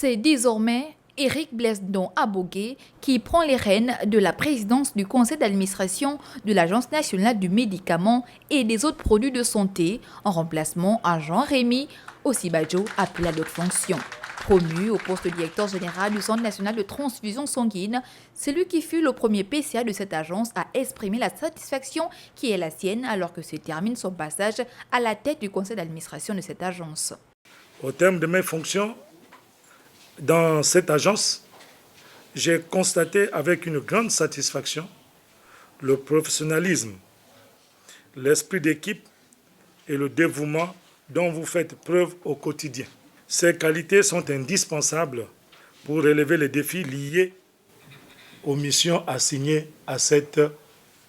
C'est désormais Eric Blaise Ndong-Abogué qui prend les rênes de la présidence du conseil d'administration de l'Agence nationale du médicament et des autres produits de santé en remplacement à Jean-Rémy Osibajo, appelé à d'autres fonctions. Promu au poste de directeur général du Centre national de transfusion sanguine, celui qui fut le premier PCA de cette agence a exprimé la satisfaction qui est la sienne alors que se termine son passage à la tête du conseil d'administration de cette agence. Au terme de mes fonctions dans cette agence, j'ai constaté avec une grande satisfaction le professionnalisme, l'esprit d'équipe et le dévouement dont vous faites preuve au quotidien. Ces qualités sont indispensables pour relever les défis liés aux missions assignées à cette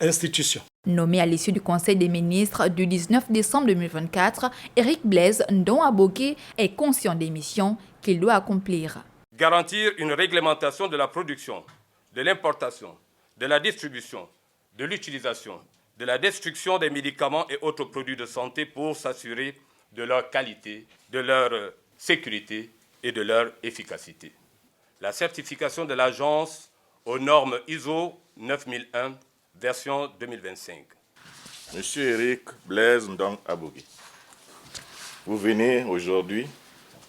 institution. Nommé à l'issue du Conseil des ministres du 19 décembre 2024, Eric Blaise Ndong-Abogué est conscient des missions qu'il doit accomplir. Garantir une réglementation de la production, de l'importation, de la distribution, de l'utilisation, de la destruction des médicaments et autres produits de santé pour s'assurer de leur qualité, de leur sécurité et de leur efficacité. La certification de l'agence aux normes ISO 9001 version 2025. Monsieur Eric Blaise Ndong-Abogué, vous venez aujourd'hui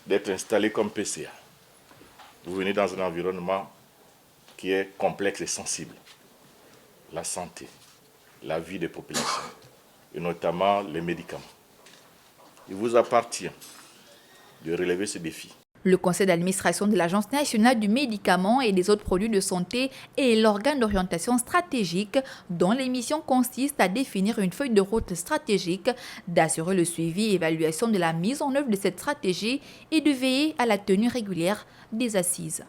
d'être installé comme PCA. Vous venez dans un environnement qui est complexe et sensible. La santé, la vie des populations, et notamment les médicaments. Il vous appartient de relever ces défis. Le conseil d'administration de l'Agence nationale du médicament et des autres produits de santé est l'organe d'orientation stratégique dont les missions consistent à définir une feuille de route stratégique, d'assurer le suivi et évaluation de la mise en œuvre de cette stratégie et de veiller à la tenue régulière des assises.